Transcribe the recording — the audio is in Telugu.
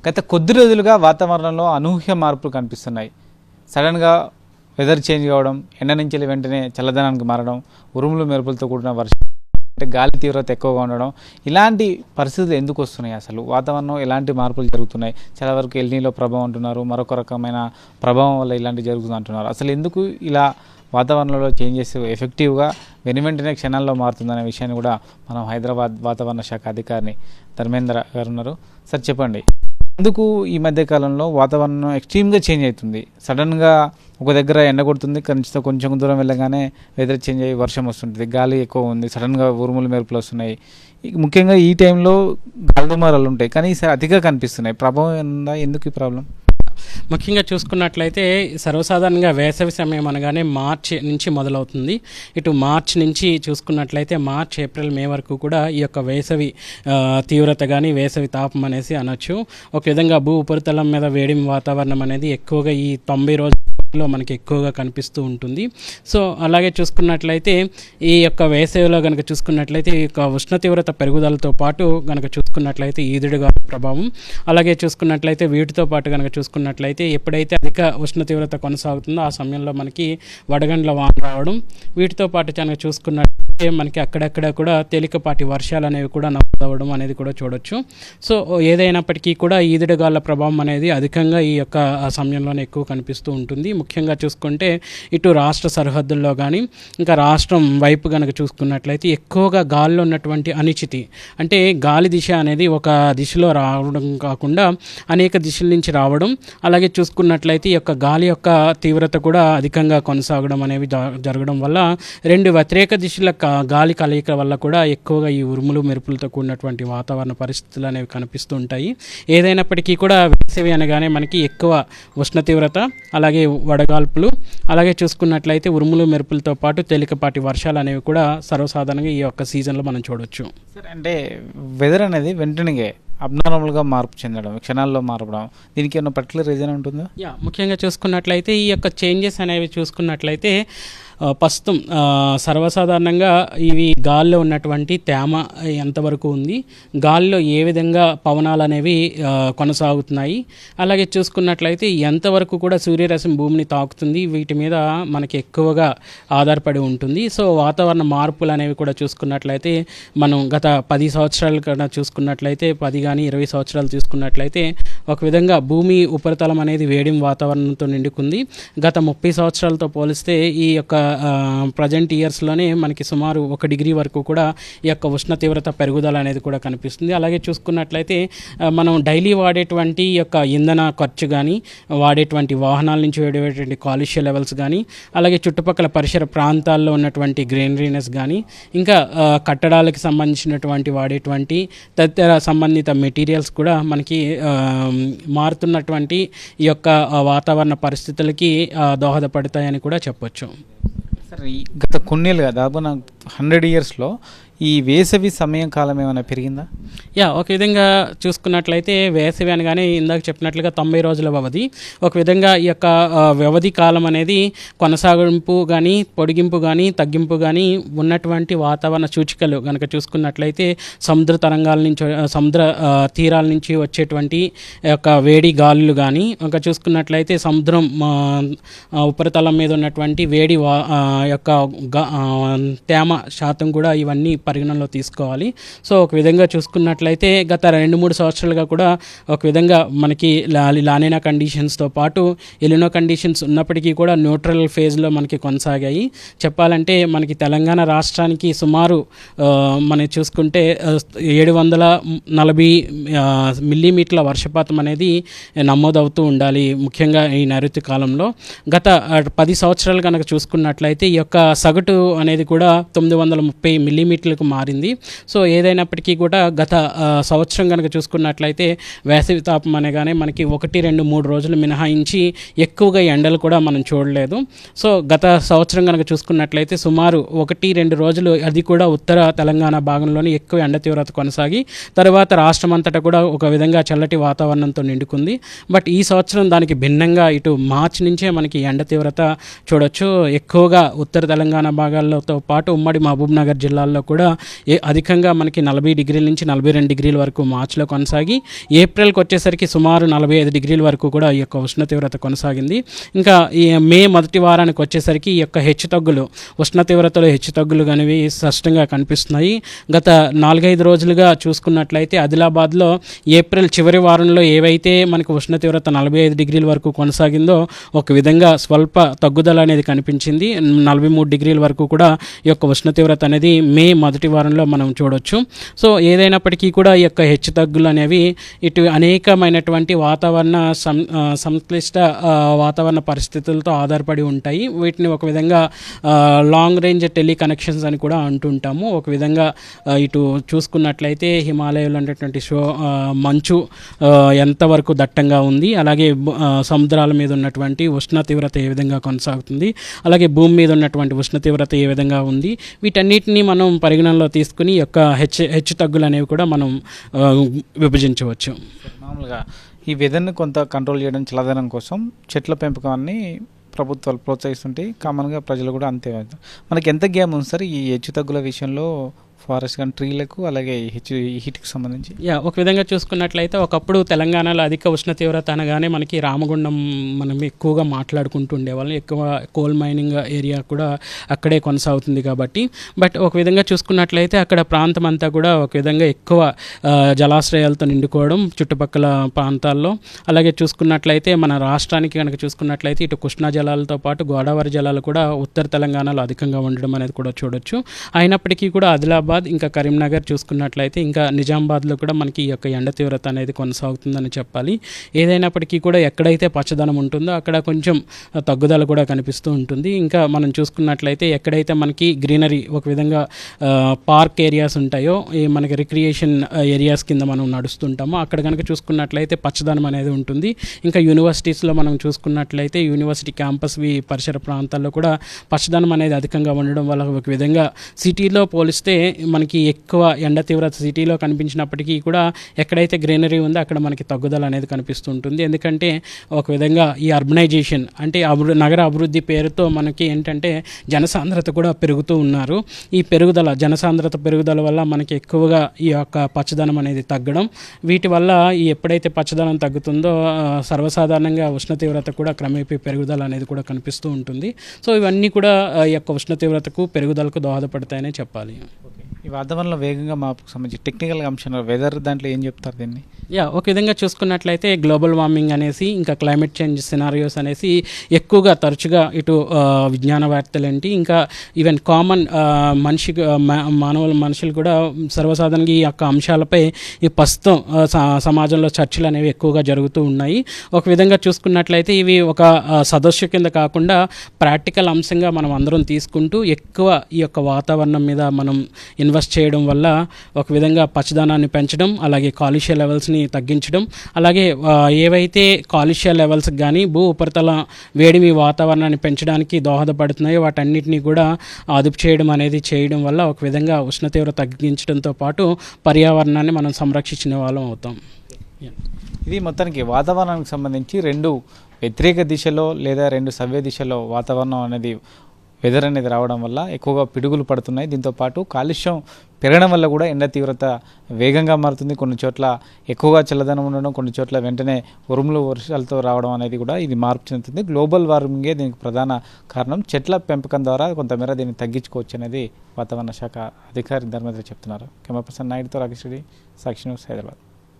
గత కొద్ది రోజులుగా వాతావరణంలో అనూహ్య మార్పులు కనిపిస్తున్నాయి. సడన్గా వెదర్ చేంజ్ కావడం, ఎండ నుంచి వెంటనే చల్లదనానికి మారడం, ఉరుములు మెరుపులతో కూడిన వర్షం, అంటే గాలి తీవ్రత ఎక్కువగా ఉండడం, ఇలాంటి పరిస్థితులు ఎందుకు వస్తున్నాయి? అసలు వాతావరణం ఎలాంటి మార్పులు జరుగుతున్నాయి? చాలా వరకు ఎల్నీలో ప్రభావం అంటున్నారు, మరొక రకమైన ప్రభావం వల్ల ఇలాంటివి జరుగుతుంది అంటున్నారు. అసలు ఎందుకు ఇలా వాతావరణంలో చేంజెస్ ఎఫెక్టివ్గా వెనువెంటనే క్షణాల్లో మారుతుందనే విషయాన్ని కూడా మనం హైదరాబాద్ వాతావరణ శాఖ అధికారిని ధర్మేంద్ర గారు ఉన్నారు. సార్ చెప్పండి, ఎందుకు ఈ మధ్య కాలంలో వాతావరణం ఎక్స్ట్రీమ్గా చేంజ్ అవుతుంది? సడన్గా ఒక దగ్గర ఎండ కొడుతుంది, కొంచెం దూరం వెళ్ళగానే వెదర్ చేంజ్ అయ్యి వర్షం వస్తుంటుంది, గాలి ఎక్కువ ఉంది, సడన్గా ఉరుములు మెరుపులు వస్తున్నాయి. ముఖ్యంగా ఈ టైంలో గాలి దుమారాలు ఉంటాయి, కానీ ఈసారి అతిగా కనిపిస్తున్నాయి. ప్రభావం ఉందా? ఎందుకు ఈ ప్రాబ్లం? ముఖ్యంగా చూసుకున్నట్లయితే సర్వసాధారణంగా వేసవి సమయం అనగానే మార్చి నుంచి మొదలవుతుంది. ఇటు మార్చి నుంచి చూసుకున్నట్లయితే మార్చ్, ఏప్రిల్, మే వరకు కూడా ఈ యొక్క వేసవి తీవ్రత కానీ వేసవి తాపం అనేసి అనొచ్చు. ఒక విధంగా భూ ఉపరితలం మీద వేడి వాతావరణం అనేది ఎక్కువగా ఈ 90 రోజుల్లో మనకి ఎక్కువగా కనిపిస్తూ ఉంటుంది. సో అలాగే చూసుకున్నట్లయితే ఈ యొక్క వేసవిలో కనుక చూసుకున్నట్లయితే ఈ యొక్క ఉష్ణ తీవ్రత పెరుగుదలతో పాటు కనుక చూసుకున్నట్లయితే ఈదుడుగా ప్రభావం, అలాగే చూసుకున్నట్లయితే వీటితో పాటు కనుక చూసుకున్నట్లయితే ఎప్పుడైతే అధిక ఉష్ణ తీవ్రత కొనసాగుతుందో ఆ సమయంలో మనకి వడగండ్ల వాన రావడం, వీటితో పాటు కనుక చూసుకున్నట్లయితే మనకి అక్కడక్కడ కూడా తేలికపాటి వర్షాలు అనేవి కూడా నమోదవడం అనేది కూడా చూడొచ్చు. సో ఏదైనప్పటికీ కూడా ఈదుడుగాల ప్రభావం అనేది అధికంగా ఈ యొక్క సమయంలోనే ఎక్కువ కనిపిస్తూ ఉంటుంది. ముఖ్యంగా చూసుకుంటే ఇటు రాష్ట్ర సరిహద్దుల్లో కానీ ఇంకా రాష్ట్రం వైపు కనుక చూసుకున్నట్లయితే ఎక్కువగా గాలిలో ఉన్నటువంటి అనిశ్చితి, అంటే గాలి దిశ అనేది ఒక దిశలో రావడం కాకుండా అనేక దిశల నుంచి రావడం, అలాగే చూసుకున్నట్లయితే ఈ యొక్క గాలి యొక్క తీవ్రత కూడా అధికంగా కొనసాగడం అనేవి జరగడం వల్ల రెండు వ్యతిరేక దిశల గాలి కలయిక వల్ల కూడా ఎక్కువగా ఈ ఉరుములు మెరుపులతో కూడినటువంటి వాతావరణ పరిస్థితులు అనేవి కనిపిస్తూ ఉంటాయి. ఏదైనప్పటికీ కూడా వేసవి అనగానే మనకి ఎక్కువ ఉష్ణ తీవ్రత, అలాగే వడగాల్పులు, అలాగే చూసుకున్నట్లయితే ఉరుములు మెరుపులతో పాటు తేలికపాటి వర్షాలు అనేవి కూడా సర్వసాధారణంగా ఈ యొక్క సీజన్లో మనం చూడొచ్చు. సార్, అంటే వెదర్ అనేది వెంటనే అబ్నార్మల్గా మార్పు చెందడం, క్షణాల్లో మారడం, దీనికి ఏమైనా పర్టికులర్ రీజన్ ఉంటుందా? ముఖ్యంగా చూసుకున్నట్లయితే ఈ యొక్క చేంజెస్ అనేవి చూసుకున్నట్లయితే ప్రస్తుతం సర్వసాధారణంగా ఇవి గాల్లో ఉన్నటువంటి తేమ ఎంతవరకు ఉంది, గాల్లో ఏ విధంగా పవనాలు అనేవి కొనసాగుతున్నాయి, అలాగే చూసుకున్నట్లయితే ఎంతవరకు కూడా సూర్యరశ్మి భూమిని తాకుతుంది, వీటి మీద మనకి ఎక్కువగా ఆధారపడి ఉంటుంది. సో వాతావరణ మార్పులు అనేవి కూడా చూసుకున్నట్లయితే మనం గత 10 సంవత్సరాల కన్నా చూసుకున్నట్లయితే 10 కానీ 20 సంవత్సరాలు చూసుకున్నట్లయితే ఒక విధంగా భూమి ఉపరితలం అనేది వేడి వాతావరణంతో నిండుకుంది. గత 30 సంవత్సరాలతో పోలిస్తే ఈ యొక్క ప్రజెంట్ ఇయర్స్లోనే మనకి సుమారు 1 డిగ్రీ వరకు కూడా ఈ యొక్క ఉష్ణ తీవ్రత పెరుగుదల అనేది కూడా కనిపిస్తుంది. అలాగే చూసుకున్నట్లయితే మనం డైలీ వాడేటువంటి ఈ యొక్క ఇంధన ఖర్చు కానీ, వాడేటువంటి వాహనాల నుంచి వేడేటువంటి కాలుష్య లెవెల్స్ కానీ, అలాగే చుట్టుపక్కల పరిసర ప్రాంతాల్లో ఉన్నటువంటి గ్రీనరీనెస్ కానీ, ఇంకా కట్టడాలకు సంబంధించినటువంటి వాడేటువంటి తదితర సంబంధిత మెటీరియల్స్ కూడా మనకి మారుతున్నటువంటి ఈ యొక్క వాతావరణ పరిస్థితులకి దోహదపడతాయని కూడా చెప్పొచ్చు. సరే, గత కొన్నేళ్ళుగా దాదాపు 100 ఇయర్స్లో ఈ వేసవి సమయం కాలం ఏమైనా పెరిగిందా? ఒక విధంగా చూసుకున్నట్లయితే వేసవి అనగానే ఇందాక చెప్పినట్లుగా 90 రోజుల వ్యవధి. ఒక విధంగా ఈ యొక్క వ్యవధి కాలం అనేది కొనసాగింపు కానీ, పొడిగింపు కానీ, తగ్గింపు కానీ ఉన్నటువంటి వాతావరణ సూచికలు కనుక చూసుకున్నట్లయితే సముద్ర తరంగాల నుంచి, సముద్ర తీరాల నుంచి వచ్చేటువంటి యొక్క వేడి గాలులు కానీ, ఇంకా చూసుకున్నట్లయితే సముద్రం ఉపరితలం మీద ఉన్నటువంటి వేడి యొక్క తేమ శాతం కూడా ఇవన్నీ పరిగణనలో తీసుకోవాలి. సో ఒక విధంగా చూసుకున్నట్లయితే గత 2-3 సంవత్సరాలుగా కూడా ఒక విధంగా మనకి లానినా కండిషన్స్తో పాటు ఎలినో కండిషన్స్ ఉన్నప్పటికీ కూడా న్యూట్రల్ ఫేజ్లో మనకి కొనసాగాయి. చెప్పాలంటే మనకి తెలంగాణ రాష్ట్రానికి సుమారు మనం చూసుకుంటే 740 మిల్లీమీటర్ల వర్షపాతం అనేది నమోదవుతూ ఉండాలి ముఖ్యంగా ఈ నైరుతి కాలంలో. గత 10 సంవత్సరాలు కనుక చూసుకున్నట్లయితే ఈ యొక్క సగటు అనేది కూడా 930 మిల్లీమీటర్లకు మారింది. సో ఏదైనప్పటికీ కూడా గత సంవత్సరం కనుక చూసుకున్నట్లయితే వేసవి తాపం అనగానే మనకి 1-2-3 రోజులు మినహాయించి ఎక్కువగా ఎండలు కూడా మనం చూడలేదు. సో గత సంవత్సరం కనుక చూసుకున్నట్లయితే సుమారు 1-2 రోజులు అది కూడా ఉత్తర తెలంగాణ భాగంలోని ఎక్కువ ఎండ తీవ్రత కొనసాగి తర్వాత రాష్ట్రం అంతటా కూడా ఒక విధంగా చల్లటి వాతావరణంతో నిండుకుంది. బట్ ఈ సంవత్సరం దానికి భిన్నంగా ఇటు మార్చి నుంచే మనకి ఎండ తీవ్రత చూడొచ్చు. ఎక్కువగా ఉత్తర తెలంగాణ భాగాలతో పాటు ఉమ్మడి మహబూబ్ నగర్ జిల్లాల్లో కూడా కూడా అధికంగా మనకి 40 డిగ్రీల నుంచి 42 డిగ్రీల వరకు మార్చిలో కొనసాగి ఏప్రిల్కి వచ్చేసరికి సుమారు 45 డిగ్రీల వరకు కూడా ఈ యొక్క ఉష్ణ తీవ్రత కొనసాగింది. ఇంకా ఈ మే మొదటి వారానికి వచ్చేసరికి ఈ యొక్క హెచ్చుతగ్గులు ఉష్ణ తీవ్రతలో హెచ్చుతగ్గులు అనేవి స్పష్టంగా కనిపిస్తున్నాయి. గత 4-5 రోజులుగా చూసుకున్నట్లయితే ఆదిలాబాద్లో ఏప్రిల్ చివరి వారంలో ఏవైతే మనకు ఉష్ణ తీవ్రత 45 డిగ్రీల వరకు కొనసాగిందో ఒక విధంగా స్వల్ప తగ్గుదల అనేది కనిపించింది. 43 డిగ్రీల వరకు కూడా ఈ యొక్క ఉష్ణ తీవ్రత అనేది మే మొదటి వారంలో మనం చూడొచ్చు. సో ఏదైనప్పటికీ కూడా ఈ యొక్క హెచ్చు తగ్గులు అనేవి ఇటు అనేకమైనటువంటి వాతావరణ సంక్లిష్ట వాతావరణ పరిస్థితులతో ఆధారపడి ఉంటాయి. వీటిని ఒక విధంగా లాంగ్ రేంజ్ టెలి కనెక్షన్స్ అని కూడా అంటుంటాము. ఒక విధంగా ఇటు చూసుకున్నట్లయితే హిమాలయాలు అనేటువంటి మంచు ఎంతవరకు దట్టంగా ఉంది, అలాగే సముద్రాల మీద ఉన్నటువంటి ఉష్ణ తీవ్రత ఏ విధంగా కొనసాగుతుంది, అలాగే భూమి మీద ఉన్నటువంటి ఉష్ణ తీవ్రత ఏ విధంగా ఉంది, వీటన్నిటిని మనం పరిగణనలో తీసుకుని యొక్క హెచ్చు తగ్గులు అనేవి కూడా మనం విభజించవచ్చు. మామూలుగా ఈ వెదర్ని కొంత కంట్రోల్ చేయడం చల్లదనం కోసం చెట్ల పెంపకాన్ని ప్రభుత్వాలు ప్రోత్సహిస్తుంటే కామన్గా ప్రజలు కూడా అంతే. మనకి ఎంత గ్యాప్ ఉంది సార్ ఈ హెచ్చు తగ్గుల విషయంలో ఫారెస్ట్ కానీ ట్రీలకు, అలాగే హీట్కి సంబంధించి? ఒక విధంగా చూసుకున్నట్లయితే ఒకప్పుడు తెలంగాణలో అధిక ఉష్ణ తీవ్రత అనగానే మనకి రామగుండం మనం ఎక్కువగా మాట్లాడుకుంటూ ఉండేవాళ్ళం. ఎక్కువ కోల్ మైనింగ్ ఏరియా కూడా అక్కడే కొనసాగుతుంది కాబట్టి. బట్ ఒక విధంగా చూసుకున్నట్లయితే అక్కడ ప్రాంతం అంతా కూడా ఒక విధంగా ఎక్కువ జలాశ్రయాలతో నిండుకోవడం చుట్టుపక్కల ప్రాంతాల్లో. అలాగే చూసుకున్నట్లయితే మన రాష్ట్రానికి కనుక చూసుకున్నట్లయితే ఇటు కృష్ణా జలాలతో పాటు గోదావరి జలాలు కూడా ఉత్తర తెలంగాణలో అధికంగా ఉండడం అనేది కూడా చూడొచ్చు. అయినప్పటికీ కూడా ఆదిలాబాద్ ఇంకా కరీంనగర్ చూసుకున్నట్లయితే ఇంకా నిజామాబాద్లో కూడా మనకి ఈ యొక్క ఎండ తీవ్రత అనేది కొనసాగుతుందని చెప్పాలి. ఏదైనప్పటికీ కూడా ఎక్కడైతే పచ్చదనం ఉంటుందో అక్కడ కొంచెం తగ్గుదల కూడా కనిపిస్తూ ఉంటుంది. ఇంకా మనం చూసుకున్నట్లయితే ఎక్కడైతే మనకి గ్రీనరీ ఒక విధంగా పార్క్ ఏరియాస్ ఉంటాయో, ఈ మనకి రిక్రియేషన్ ఏరియాస్ కింద మనం నడుస్తుంటామో అక్కడ కనుక చూసుకున్నట్లయితే పచ్చదనం అనేది ఉంటుంది. ఇంకా యూనివర్సిటీస్లో మనం చూసుకున్నట్లయితే యూనివర్సిటీ క్యాంపస్ పరిసర ప్రాంతాల్లో కూడా పచ్చదనం అనేది అధికంగా ఉండడం వల్ల ఒక విధంగా సిటీలో పోలిస్తే మనకి ఎక్కువ ఎండ తీవ్రత సిటీలో కనిపించినప్పటికీ కూడా ఎక్కడైతే గ్రీనరీ ఉందో అక్కడ మనకి తగ్గుదల అనేది కనిపిస్తుంటుంది. ఎందుకంటే ఒక విధంగా ఈ అర్బనైజేషన్ అంటే నగర అభివృద్ధి పేరుతో మనకి ఏంటంటే జనసాంద్రత కూడా పెరుగుతూ ఉన్నారు. ఈ జనసాంద్రత పెరుగుదల వల్ల మనకి ఎక్కువగా ఈ యొక్క పచ్చదనం అనేది తగ్గడం, వీటి వల్ల ఈ ఎప్పుడైతే పచ్చదనం తగ్గుతుందో సర్వసాధారణంగా ఉష్ణ తీవ్రత కూడా క్రమేపీ పెరుగుదల అనేది కూడా కనిపిస్తూ ఉంటుంది. సో ఇవన్నీ కూడా ఈ యొక్క ఉష్ణ తీవ్రతకు పెరుగుదలకు దోహదపడతాయనే చెప్పాలి. ఈ వాతావరణంలో వేగంగా మార్పుకు సంబంధించి టెక్నికల్ అంశాలు వెదర్ దాంట్లో ఏం చెప్తారు దీన్ని? ఒక విధంగా చూసుకున్నట్లయితే గ్లోబల్ వార్మింగ్ అనేసి ఇంకా క్లైమేట్ చేంజ్ సినారియోస్ అనేసి ఎక్కువగా తరచుగా ఇటు విజ్ఞాన వార్తలేంటి ఇంకా ఈవెన్ కామన్ మనుషులు కూడా సర్వసాధారణంగా ఈ యొక్క అంశాలపై ఈ ప్రస్తుతం సమాజంలో చర్చలు అనేవి ఎక్కువగా జరుగుతూ ఉన్నాయి. ఒక విధంగా చూసుకున్నట్లయితే ఇవి ఒక సదస్సు కింద కాకుండా ప్రాక్టికల్ అంశంగా మనం అందరం తీసుకుంటూ ఎక్కువ ఈ యొక్క వాతావరణం మీద మనం ఇన్వెస్ట్ చేయడం వల్ల ఒక విధంగా పచ్చదనాన్ని పెంచడం, అలాగే కాలుష్య లెవెల్స్ని తగ్గించడం, అలాగే ఏవైతే కాలుష్య లెవెల్స్ కానీ భూ ఉపరితల వేడిమి వాతావరణాన్ని పెంచడానికి దోహదపడుతున్నాయో వాటన్నిటిని కూడా అదుపు చేయడం వల్ల ఒక విధంగా ఉష్ణ తీవ్రత తగ్గించడంతో పాటు పర్యావరణాన్ని మనం సంరక్షించిన వాళ్ళం అవుతాం. ఇది మొత్తానికి వాతావరణానికి సంబంధించి రెండు వ్యతిరేక దిశలో లేదా రెండు సవ్య దిశలో వాతావరణం అనేది వెదర్ అనేది రావడం వల్ల ఎక్కువగా పిడుగులు పడుతున్నాయి. దీంతోపాటు కాలుష్యం పెరగడం వల్ల కూడా ఎండ తీవ్రత వేగంగా మారుతుంది. కొన్ని చోట్ల ఎక్కువగా చల్లదనం ఉండడం, కొన్ని చోట్ల వెంటనే ఉరుములు వర్షాలతో రావడం అనేది కూడా ఇది మార్పు చెందుతుంది. గ్లోబల్ వార్మింగే దీనికి ప్రధాన కారణం. చెట్ల పెంపకం ద్వారా కొంతమేర దీన్ని తగ్గించుకోవచ్చు అనేది వాతావరణ శాఖ అధికారి ధర్మేంద్ర చెప్తున్నారు. కెమెరా పర్సన్ నాయుడుతో రాకేష్ రెడ్డి, సాక్షి న్యూస్, హైదరాబాద్.